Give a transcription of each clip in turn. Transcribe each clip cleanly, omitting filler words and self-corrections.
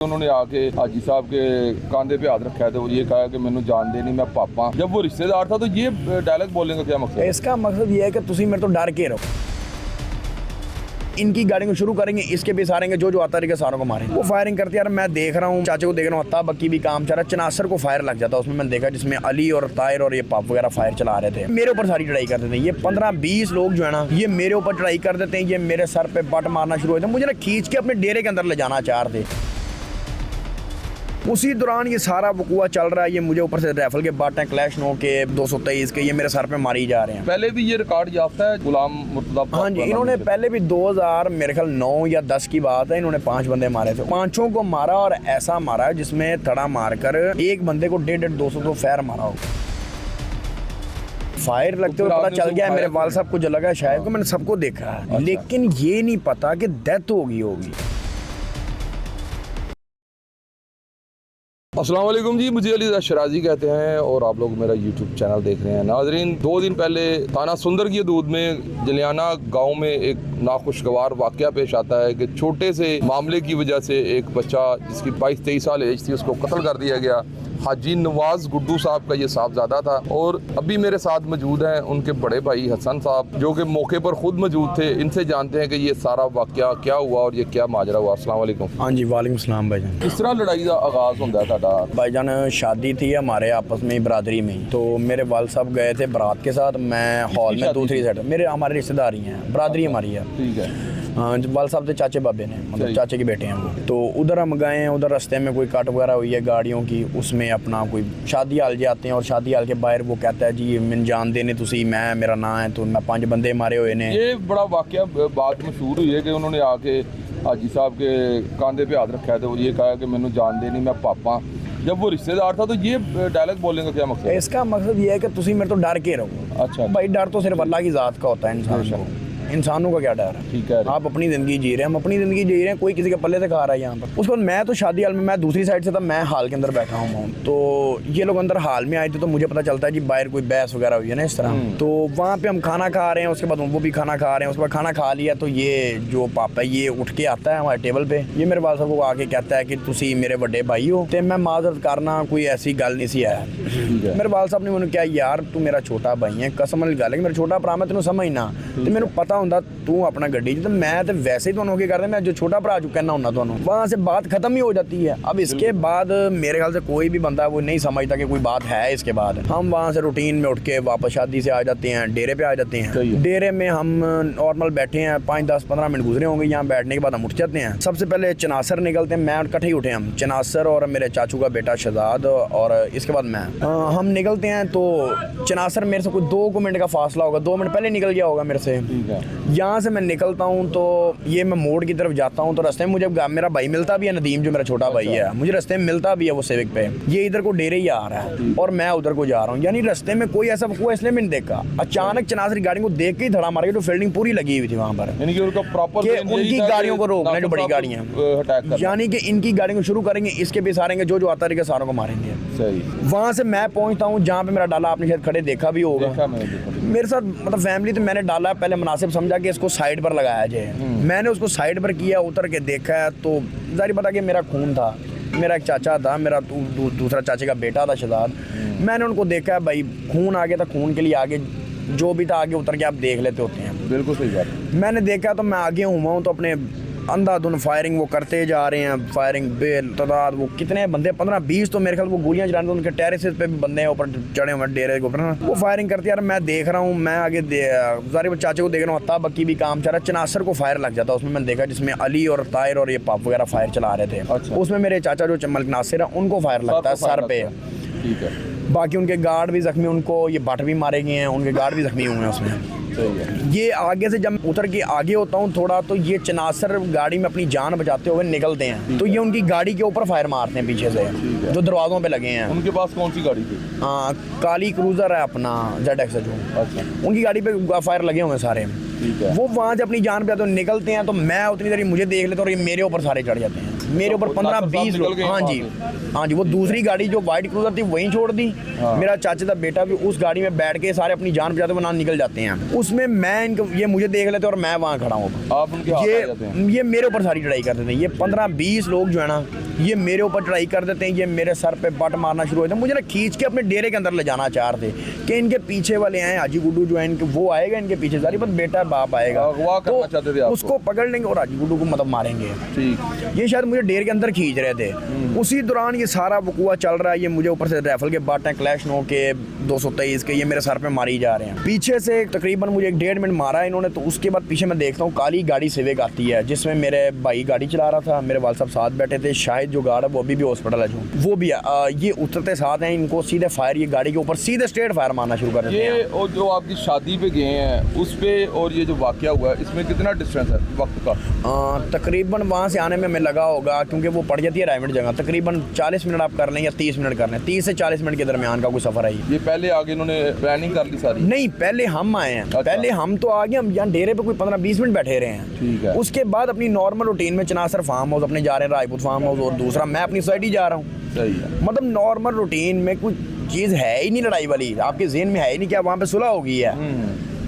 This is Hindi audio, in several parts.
उन्होंने आके हाजी साहब के कंधे पे हाथ रखा है तो ये कहा कि मैंने जान दे नहीं, मैं पापा। जब वो रिश्तेदार था तो ये डायलॉग बोलने का क्या मकसद है? इसका मकसद ये है कि तुम मेरे तो डर के रहो। इनकी गाड़ी को शुरू करेंगे, इसके भी सारेंगे, जो आता रहेगा सारों को मारेंगे। वो फायरिंग करती है यार, मैं देख रहा हूँ, चाचे को देख रहा हूँ, अत्ता बक्की भी काम चल रहा है। चनासर को फायर लग जाता है, उसमें मैंने देखा जिसमें अली और ताहिर और ये पाप वगैरह फायर चला रहे थे। मेरे ऊपर सारी चढ़ाई कर देते हैं ये 15-20 लोग जो है ना, ये मेरे ऊपर चढ़ाई कर देते हैं। ये मेरे सर पे बट मारना शुरू होते हैं, मुझे ना खींच के अपने डेरे के अंदर ले जाना चाह रहे थे। उसी दौरान ये सारा वकूआ चल रहा है। ये मुझे ऊपर से राइफल के बट हैं, क्लैश नो के 223 के, ये मेरे सर पे मारी जा रहे हैं। पहले भी ये रिकॉर्ड याफ्ता है गुलाम मुर्तजा। हाँ जी, इन्होंने पहले भी 2000 मेरे ख्याल 9 या 10 की बात है, इन्होंने 5 बंदे मारे थे। 5 को मारा और ऐसा मारा जिसमें तड़ा मारकर एक बंदे को 150-200 फायर मारा हो। फायर लगते हुए पता चल गया है मेरे वाल साहब को जो लगा शायद को, मैंने सबको देखा है, लेकिन ये नहीं पता कि डेथ होगी। अस्सलाम वालेकुम जी, मुझे अली शराजी कहते हैं और आप लोग मेरा यूट्यूब चैनल देख रहे हैं। नाजरीन, 2 दिन पहले थाना सुंदर की हदूद में जलियाना गांव में एक नाखुशगवार वाकया पेश आता है कि छोटे से मामले की वजह से एक बच्चा जिसकी 22-23 साल एज थी उसको कत्ल कर दिया गया। हाजी नवाज गुड्डू साहब का ये साहबजादा था और अभी मेरे साथ मौजूद हैं उनके बड़े भाई हसन साहब, जो कि मौके पर खुद मौजूद थे। इनसे जानते हैं कि ये सारा वाकया क्या हुआ और ये क्या माजरा हुआ। अस्सलाम वालेकुम। हाँ जी, वालेकुम सलाम भाईजान। किस तरह लड़ाई का आगाज होता है? भाईजान शादी थी हमारे आपस में, बरादरी में, तो मेरे वाल साहब गए थे बारात के साथ, मैं हॉल में दूसरी साइड, मेरे हमारे रिश्तेदार ही हैं, बरादरी हमारी है। ठीक है। हाँ, वाल साहब थे चाचे बाबे ने, मतलब चाचे के बेटे हैं वो। तो उधर हम गए हैं, उधर रास्ते में कोई कट वगैरह हुई है गाड़ियों की, उसमें अपना कोई शादी हाल जाते हैं और शादी हाल के बाहर वो कहता है जी मैंने जान देने तुसी, मैं मेरा नाम है, तो मैं 5 बंदे मारे हुए ने। ये बड़ा वाकया बात मशहूर हुई है कि उन्होंने आके हाजी साहब के कंधे पे हाथ रखा है तो ये कहा कि मैंने जान दे नहीं, मैं पापा। जब वो रिश्तेदार था तो ये डायलॉग बोलने का क्या मकसद है? इसका मकसद ये है कि तुसी मेरे तो डर के रहो। अच्छा भाई, डर तो सिर्फ अल्लाह की ज़ात का होता है, इंसानों का क्या डर है? ठीक है। आप अपनी ज़िंदगी जी रहे हैं, हम अपनी ज़िंदगी जी रहे हैं, कोई किसी के पल्ले से खा रहा है यहाँ पर। उसके बाद मैं तो शादी हाल में, मैं दूसरी साइड से था, मैं हाल के अंदर बैठा हूँ, तो ये लोग अंदर हाल में आए थे, तो मुझे पता चलता है जी बाहर कोई बहस वगैरह हुई है ना इस तरह। तो वहाँ पे हम खाना खा रहे हैं, उसके बाद वो भी खाना खा रहे हैं। उसके बाद खाना खा लिया तो ये जो पापा ये उठ के आता है हमारे टेबल पे, ये मेरे वाल साहब को आके कहता है कि तुसी मेरे बड़े भाई हो, तो मैं माजरत करना, कोई ऐसी गल नहीं सी है। मेरे वाल साहब ने मैंने क्या, यार तू मेरा छोटा भाई है, कसम वाली गल है, मेरा छोटा भरा, मैं तेन समझना, तो मैंने पता होंगे तू अपना गड्डी, तो मैं तो वैसे ही दोनों के करते, मैं जो छोटा भरा जो कहना होना दोनों, वहाँ से बात खत्म ही हो जाती है। अब इसके बाद मेरे ख्याल से कोई भी बंदा वो नहीं समझता कि कोई बात है। इसके बाद हम वहाँ से रूटीन में उठ के वापस शादी से आ जाते हैं, डेरे पे आ जाते हैं। डेरे में हम नॉर्मल बैठे हैं, 5-10-15 मिनट गुजरे होंगे यहाँ बैठने के बाद हम उठ जाते हैं। सबसे पहले चनासर निकलते हैं, मैं इकट्ठे ही उठे हम, चनासर और मेरे चाचू का बेटा शहजाद, और इसके बाद मैं, हम निकलते हैं। तो चनासर मेरे से कोई 2 मिनट का फासला होगा, 2 मिनट पहले निकल गया होगा मेरे से। यहाँ से मैं निकलता हूँ तो ये मैं मोड़ की तरफ जाता हूँ, तो रास्ते में मुझे मेरा भाई मिलता भी है, नदीम जो मेरा छोटा भाई है, मुझे रास्ते में मिलता भी है वो सेविक पे। ये इधर को डेरे ही आ रहा है और मैं उधर को जा रहा हूँ, यानी रास्ते में कोई ऐसा वकूआ इसलिए मैंने देखा। अचानक चनासरी गाड़ी को देख के ही धड़ा मार के, तो फील्डिंग पूरी लगी हुई थी वहाँ पर, यानी कि उनका प्रॉपर उनकी गाड़ियों को रोकना, जो बड़ी गाड़ियाँ, यानी कि इनकी गाड़ी को शुरू करेंगे, इसके भी सारेंगे, जो आता रहेगा सारों को मारेंगे। सही। वहाँ से मैं पहुँचता हूँ जहाँ पे मेरा डाला, आपने शायद खड़े देखा भी होगा मेरे साथ, मतलब फैमिली, तो मैंने डाला पहले मुनासिब समझा कि इसको साइड पर लगाया जाए। मैंने उसको साइड पर किया, उतर के देखा है तो जाहिर पता कि मेरा खून था, मेरा एक चाचा था, मेरा दूसरा चाचे का बेटा था शहजाद। मैंने उनको देखा है, भाई खून आगे था, खून के लिए आगे जो भी था आगे उतर के आप देख लेते होते हैं। बिल्कुल सही बात। मैंने देखा तो मैं आगे हुआ हूँ, तो अपने अंधाधुन फायरिंग वो करते जा रहे हैं, फायरिंग बेतादाद, वो कितने बंदे 15-20 तो मेरे ख्याल वो गोलियां चलाने, तो उनके टेरेसेस पे भी बंदे हैं ऊपर चढ़े हुए डेरे के ऊपर, वो फायरिंग करते यार, मैं देख रहा हूँ, मैं आगे सारे चाचे को देख रहा हूँ, अत्ता बक्की भी काम चल रहा है। चनासर को फायर लग जाता है, उसमें मैंने देखा जिसमें अली और ताहिर और ये पाप वगैरह फायर चला रहे थे। अच्छा। उसमें मेरे चाचा जो मलिक नासिर है उनको फायर लगता है सर पे। ठीक है। बाकी उनके गार्ड भी जख्मी, उनको ये बट भी मारे गए हैं, उनके गार्ड भी जख्मी हुए हैं उसमें। ये आगे से जब उतर के आगे होता हूँ थोड़ा, तो ये चनासर गाड़ी में अपनी जान बचाते हुए निकलते हैं, तो ये उनकी गाड़ी के ऊपर फायर मारते हैं पीछे से, जो दरवाजों पे लगे हैं। उनके पास कौन सी गाड़ी थी? काली क्रूजर है अपना, ZX जो। अच्छा। उनकी गाड़ी पे फायर लगे हुए हैं सारे। वो वहाँ से अपनी जान पे निकलते हैं, तो मैं उतनी देर मुझे देख लेता हूँ और ये मेरे ऊपर सारे चढ़ जाते हैं, मेरे ऊपर 15-20 लोग। हाँ जी, वो दूसरी गाड़ी जो वाइट क्रूजर थी वहीं छोड़ दी। मेरा चाचा का बेटा भी उस गाड़ी में बैठ के सारे अपनी जान बचाते हुए ना निकल जाते हैं। उसमें मैं इनको, ये मुझे देख लेते और मैं वहाँ खड़ा हूँ, ये मेरे ऊपर सारी चढ़ाई करते थे। ये 15-20 लोग जो है ना, ये मेरे ऊपर चढ़ाई कर देते हैं, ये मेरे सर पे बट मारना शुरू होते हैं, मुझे ना खींच के अपने डेरे के अंदर ले जाना चाह रहे थे कि इनके पीछे वाले हैं हाजी गुड्डू जो है इनके, वो आएगा इनके पीछे सारी, बस बेटा बाप आएगा अगवा करना चाहते थे आपको। उसको पकड़ लेंगे और हाजी गुड्डू को मतलब मारेंगे। ठीक। ये शायद मुझे डेरे के अंदर खींच रहे थे, उसी दौरान ये सारा वकूआ चल रहा है, ये मुझे ऊपर से राइफल के बाट हैं क्लैश नो के 223 के, ये मेरे सर पे मारी जा रहे हैं। पीछे से तकरीबन मुझे 1.5 मिनट मारा इन्होंने, तो उसके बाद पीछे मैं देखता हूँ काली गाड़ी सिविक आती है जिसमें मेरे भाई गाड़ी चला रहा था, मेरे वाल साहब साथ बैठे थे, शायद जो गार्ड है वो अभी भी हॉस्पिटल है जो वो भी है। ये उतरते साथ हैं, इनको सीधे फायर, ये गाड़ी के ऊपर सीधे स्ट्रेट फायर मारना शुरू कर देते हैं। ये और जो आपकी शादी पे गए हैं उस पे और ये जो वाकया हुआ है इसमें कितना डिस्टेंस है वक्त का? तकरीबन वहाँ से आने में हमें लगा होगा, क्योंकि वो पड़ जाती है रायमंड जगह, तकरीबन 40 मिनट आप कर लें या 30 मिनट कर लें, 30 से 40 मिनट के दरमियान का कोई सफर है ये पहले आगे इन्होंने प्लानिंग कर ली सारी? नहीं, पहले हम आए हैं। अच्छा। पहले हम तो आ गए, हम यहाँ डेरे पे कोई 15-20 मिनट बैठे रहे हैं। ठीक है। उसके बाद अपनी नॉर्मल रूटीन में चनासर फार्म हाउस अपने जा रहे हैं, राजपूत फार्म हाउस, और दूसरा मैं अपनी सोसाइटी जा रहा हूँ। सही है। मतलब नॉर्मल रूटीन में कोई चीज़ है ही नहीं लड़ाई वाली, आपके ज़हन में है ही नहीं क्या वहाँ पे सुलह हो गई है।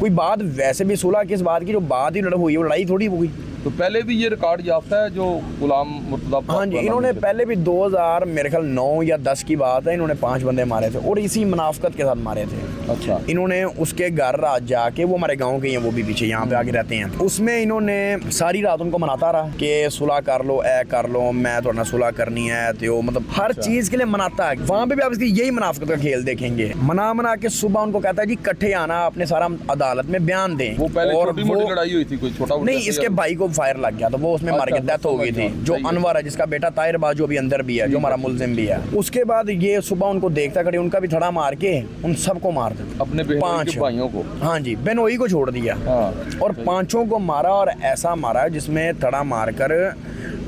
कोई बात वैसे भी सुलह किस बात की, जो बात ही हुई है वो लड़ाई थोड़ी हुई। तो पहले भी ये रिकॉर्ड याफ्ता है जो गुलाम मुर्तज़ा? हाँ जी, इन्होंने पहले भी 2000 मेरे ख्याल 9 या 10 की बात है, इन्होंने 5 बंदे मारे थे और इसी मुनाफकत के साथ मारे थे। अच्छा। इन्होंने उसके घर रात जाके, वो हमारे गांव के हैं, वो भी पीछे यहाँ पे आके रहते हैं, उसमें इन्होंने सारी रात उनको मनाता रहा कि सुलह कर लो, ए कर लो, मैं थोड़ा सुलह करनी है, तो मतलब हर चीज़ के लिए मनाता है। वहाँ पे भी आप इसकी यही मुनाफकत का खेल देखेंगे, मना के सुबह उनको कहता है जी इकट्ठे आना, अपने सारा अदालत में बयान दें। वो पहले और छोटी मोटी लड़ाई हुई थी कोई छोटा? नहीं, इसके भाई को फायर लग गया तो वो उसमें मार के डेथ हो गई थी, जो अनवर है जिसका बेटा ताहिर बाजू अभी अंदर भी है, जो हमारा मुलजिम भी है। उसके बाद ये सुबह उनको देखता खड़े, उनका भी थड़ा मार के उन सबको मार दिया, अपने बहनोई के भाइयों को। हाँ जी, बेनोई को छोड़ दिया। हाँ। और 5 को मारा, और ऐसा मारा जिसमें थड़ा मारकर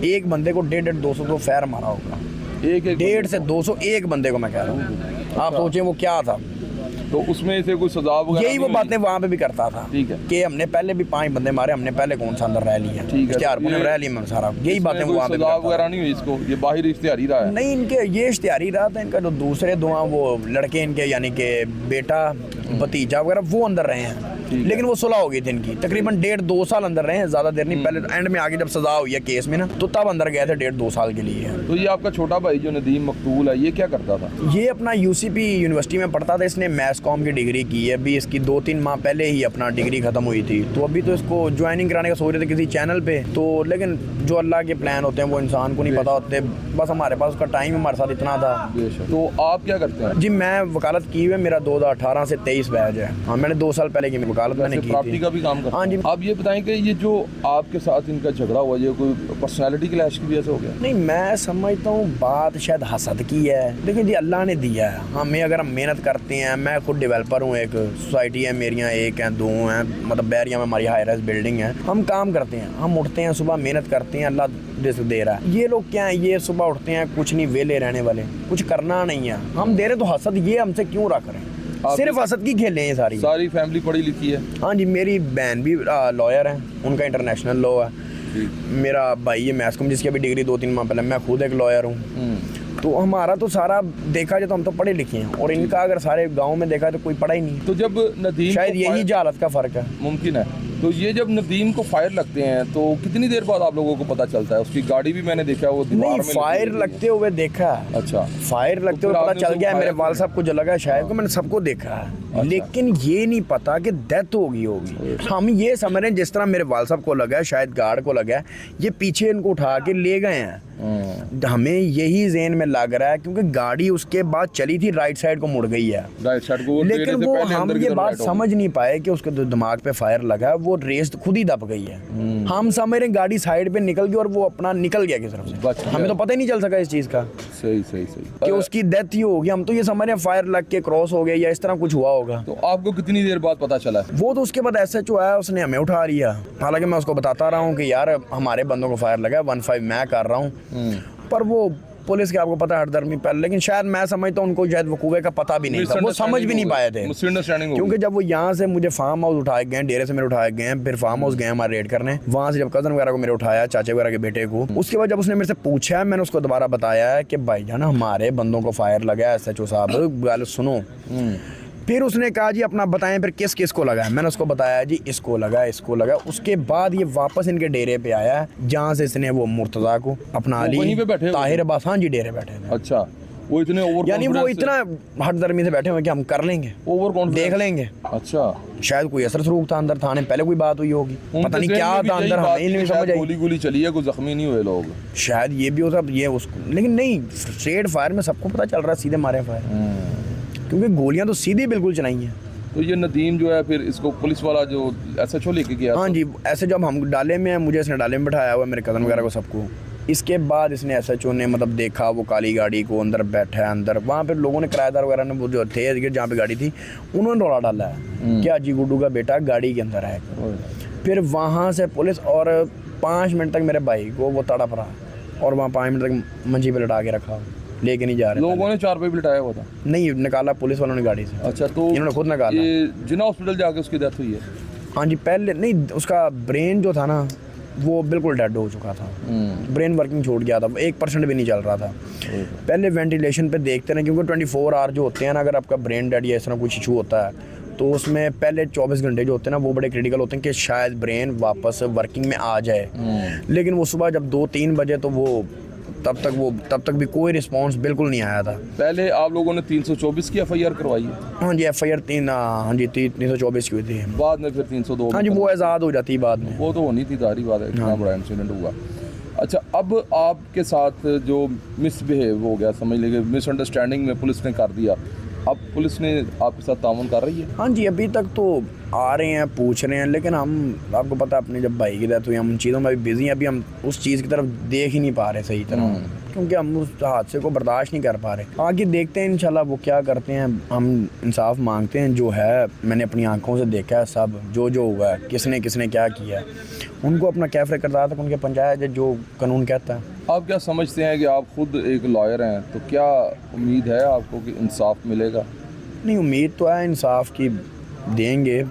एक बंदे को 150-200 तो फायर मारा होगा, एक 150 से 200 एक बंदे को मैं कह रहा हूँ। आप सोचें वो क्या था। तो उसमें से कोई सजा वगैरह? यही वो बातें वहाँ पे भी करता था। ठीक है। कि हमने पहले भी 5 बंदे मारे, हमने पहले कौन सा अंदर रह लिया, ठीक है। इश्तिहारपुर में रह लिया मैं सारा, यही बातें वो वहाँ पे सजा वगैरह नहीं हुई इसको? ये बाहर इश्तिहारी रहा है? नहीं, इनके ये इश्तिहारी रहा था। इनका जो दूसरे दुआ वो लड़के इनके, यानी कि बेटा भतीजा वगैरह, वो अंदर रहे हैं, लेकिन वो सुलह हो गई थी इनकी, तकरीबन 1.5-2 साल अंदर रहे हैं, ज़्यादा देर नहीं। पहले एंड में आगे जब सजा हुई है केस में ना, तो तब अंदर गए थे 1.5-2 साल के लिए। तो ये आपका छोटा भाई जो नदीम मकतूल है, ये क्या करता था? ये अपना UCP यूनिवर्सिटी में पढ़ता था, इसने मैथ्स कॉम की डिग्री की है, अभी इसकी 2-3 माह पहले ही अपना डिग्री खत्म हुई थी, तो अभी तो इसको ज्वाइनिंग कराने का सोच रहे थे किसी चैनल पे, तो लेकिन जो अल्लाह के प्लान होते हैं वो इंसान को नहीं पता होते, बस हमारे पास उसका टाइम हमारे साथ इतना था। तो आप क्या करते हैं? जी, मैं वकालत की हुई है, मेरा 2018 से 23 बैच है। हाँ, मैंने 2 साल पहले की वकालत मैंने की प्रॉपर्टी थी। का भी काम करते हाँ जी। हैं? आप ये बताएं कि ये जो आपके साथ इनका झगड़ा हुआ, ये कोई पर्सनैलिटी क्लैश की वजह से हो गया? नहीं, मैं समझता हूँ बात शायद हसद की है, लेकिन जी अल्लाह ने दिया है हमें, अगर हम मेहनत करते हैं। मैं खुद डेवलपर हूँ, एक सोसाइटी है मेरियाँ, 1 हैं 2 हैं, मतलब बैरिया में हमारी हाई राइज बिल्डिंग है। हम काम करते हैं, हम उठते हैं सुबह, मेहनत करते हैं, अल्लाह रिज़्क़ दे रहा है। ये लोग क्या है, ये सुबह उठते हैं, कुछ नहीं, वेले रहने वाले, कुछ करना नहीं है, हम दे रहे तो हसद ये हमसे क्यों रख रहे हैं? सिर्फ हसद की खेलें ये सारी फैमिली पढ़ी लिखी है? हाँ जी, मेरी बहन भी लॉयर है, उनका इंटरनेशनल लॉ है। मेरा भाई है मैथ्स कॉम, जिसकी अभी डिग्री 2-3 माह पहले, मैं खुद एक लॉयर हूँ। तो हमारा तो सारा देखा जाए तो हम तो पढ़े लिखे हैं, और इनका अगर सारे गांव में देखा तो कोई पढ़ा ही नहीं। तो जब नदीम, शायद यही जहालत का फ़र्क है, मुमकिन है। तो ये जब नदीम को फायर लगते हैं तो कितनी देर बाद आप लोगों को पता चलता है? उसकी गाड़ी भी मैंने देखा, वो दीवार नहीं, में फायर लगते हुए देखा है। अच्छा। फायर लगते हुए फिर पता आपने चल उसको गया, मेरे फायर वाल किया? साहब को जो लगा शायद को, मैंने सबको देखा है। अच्छा। लेकिन ये नहीं पता कि डेथ होगी। हम ये समझ रहे हैं जिस तरह मेरे वाल साहब को लगा है, शायद गार्ड को लगा है, ये पीछे इनको उठा के ले गए हैं। हमें यही ज़हन में लग रहा है, क्योंकि गाड़ी उसके बाद चली थी, राइट साइड को मुड़ गई है, राइट साइड को, लेकिन वो हम ये बात समझ नहीं पाए कि उसके दिमाग पे फायर लगा है, वो रेस खुद ही दब गई है। हम समझ रहे हैं गाड़ी साइड पे निकल गई और वो अपना निकल गया किस तरफ से, हमें तो पता ही नहीं चल सका इस चीज़ का। सही कि उसकी डेथ ही होगी, हम तो ये समझ रहे हैं फायर लग के क्रॉस हो गया या इस तरह कुछ हुआ होगा। तो आपको कितनी देर बाद पता चला? वो तो उसके बाद SHO आया, उसने हमें उठा लिया। हालांकि मैं उसको बताता रहा हूँ कि यार हमारे बंदों को फायर लगा, 1-5 मैं कर रहा हूँ, पर वो पुलिस के आपको पता है हरदर्मी पहले, लेकिन शायद मैं समझता हूँ उनको शायद वकूवे का पता भी नहीं था, वो समझ भी नहीं पाए थे। क्योंकि जब वो यहाँ से मुझे फार्म हाउस उठाए गए, डेरे से मेरे उठाए गए, फिर फार्म हाउस गए हमारे रेड करने, वहाँ से जब कज़न वगैरह को मेरे उठाया, चाचे वगैरह के बेटे को, उसके बाद जब उसने मेरे से पूछा, मैंने उसको दोबारा बताया है कि भाईजान हमारे बंदों को फायर लगा है, SHO साहब गल सुनो। फिर उसने कहा जी अपना बताएं फिर किस किस को लगा है। मैंने उसको बताया जी इसको लगा, इसको लगा। उसके बाद ये वापस इनके डेरे पे आया जहाँ से इसने वो मुर्तज़ा को अपना ली, वहीं पे बैठे हुए ताहिर अब्बास, हाँ जी डेरे बैठे थे। अच्छा, वो इतने ओवर यानी वो इतना हटदर्मी से बैठे हुए कि हम कर लेंगे, ओवर कॉन्फिडेंस, देख लेंगे। अच्छा, शायद कोई असर सरूक था अंदर, थाने पहले कोई बात हुई होगी, पता नहीं क्या था अंदर, हमें नहीं समझ आई। गोली गोली चली है, कोई जख्मी नहीं हुए लोग, शायद ये भी होता ये उसको, लेकिन नहीं स्ट्रेट फायर में सबको पता चल रहा है सीधे मारे फायर, क्योंकि गोलियां तो सीधी बिल्कुल चलाई हैं। तो ये नदीम जो है फिर इसको पुलिस वाला जो SHO लेके गया, हाँ जी, ऐसे जब हम डाले में हैं, मुझे इसने डाले में बैठाया हुआ है, मेरे कज़न वगैरह को सबको। इसके बाद इसने SHO ने मतलब देखा वो काली गाड़ी को, अंदर बैठा है अंदर, वहाँ पे लोगों ने किराएदार वगैरह ने वो जो थे जहाँ पे गाड़ी थी उन्होंने रौला डाला है कि अजी गुड्डू का बेटा गाड़ी के अंदर है। फिर वहाँ से पुलिस और 5 मिनट तक मेरे भाई को वो तड़प रहा, और वहाँ 5 मिनट तक मंजी पे लटा के रखा, लेके नहीं जा रहे लोगों ने 4 पे बिठाया हुआ था, नहीं निकाला पुलिस वालों ने गाड़ी से। अच्छा, तो इन्होंने खुद निकाला। ये जिना हॉस्पिटल जाके उसकी डेथ हुई है? हाँ जी, पहले नहीं, उसका ब्रेन जो था ना वो बिल्कुल डेड हो चुका था, ब्रेन वर्किंग छूट गया था, 1% भी नहीं चल रहा था। पहले वेंटिलेशन पे देखते रहे, क्योंकि 24 आवर जो होते हैं ना, अगर आपका ब्रेन डेड या इस तरह कुछ इशू होता है तो उसमें पहले 24 घंटे जो होते हैं ना वो बड़े क्रिटिकल होते हैं कि शायद ब्रेन वापस वर्किंग में आ जाए। लेकिन वो सुबह जब 2-3 बजे तो वो तब तक भी कोई रिस्पांस बिल्कुल नहीं आया था। पहले आप लोगों ने 324 की FIR करवाई है? हाँ जी, FIR 324 की हुई थी, बाद में फिर 302। हाँ जी, वो आज़ाद हो जाती है बाद में, वो तो होनी थी, सारी बात है, इतना बड़ा इंसिडेंट हुआ। अच्छा, अब आपके साथ जो मिसबिहेव हो गया, समझ लीजिए मिसअंडरस्टैंडिंग में पुलिस ने कर दिया, अब पुलिस ने आपके साथ तामुन कर रही है? हाँ जी, अभी तक तो आ रहे हैं, पूछ रहे हैं, लेकिन हम, आपको पता है अपने जब भाई की डेथ हुई हम उन चीज़ों में भी बिजी हैं, अभी हम उस चीज़ की तरफ देख ही नहीं पा रहे सही तरह, क्योंकि हम उस हादसे को बर्दाश्त नहीं कर पा रहे। आगे देखते हैं इंशाल्लाह वो क्या करते हैं, हम इंसाफ मांगते हैं। जो है मैंने अपनी आंखों से देखा है सब, जो हुआ है, किसने किसने क्या किया है, उनको अपना कैफरे किरदार तक उनके पंचायत जो कानून कहता है। आप क्या समझते हैं कि आप खुद एक लॉयर हैं, तो क्या उम्मीद है आपको कि इंसाफ मिलेगा? नहीं, उम्मीद तो है इंसाफ की, देंगे,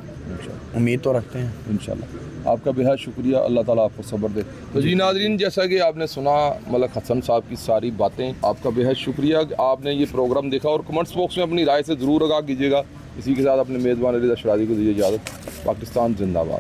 उम्मीद तो रखते हैं इंशाल्लाह। आपका बेहद शुक्रिया, अल्लाह ताला आपको सब्र दे। तो जी नाज़रीन, जैसा कि आपने सुना मलक हसन साहब की सारी बातें, आपका बेहद शुक्रिया कि आपने ये प्रोग्राम देखा, और कमेंट्स बॉक्स में अपनी राय से ज़रूर आगाह कीजिएगा। इसी के साथ अपने मेज़बान रिज़ा शराजी को दीजिए इजाज़त। पाकिस्तान जिंदाबाद।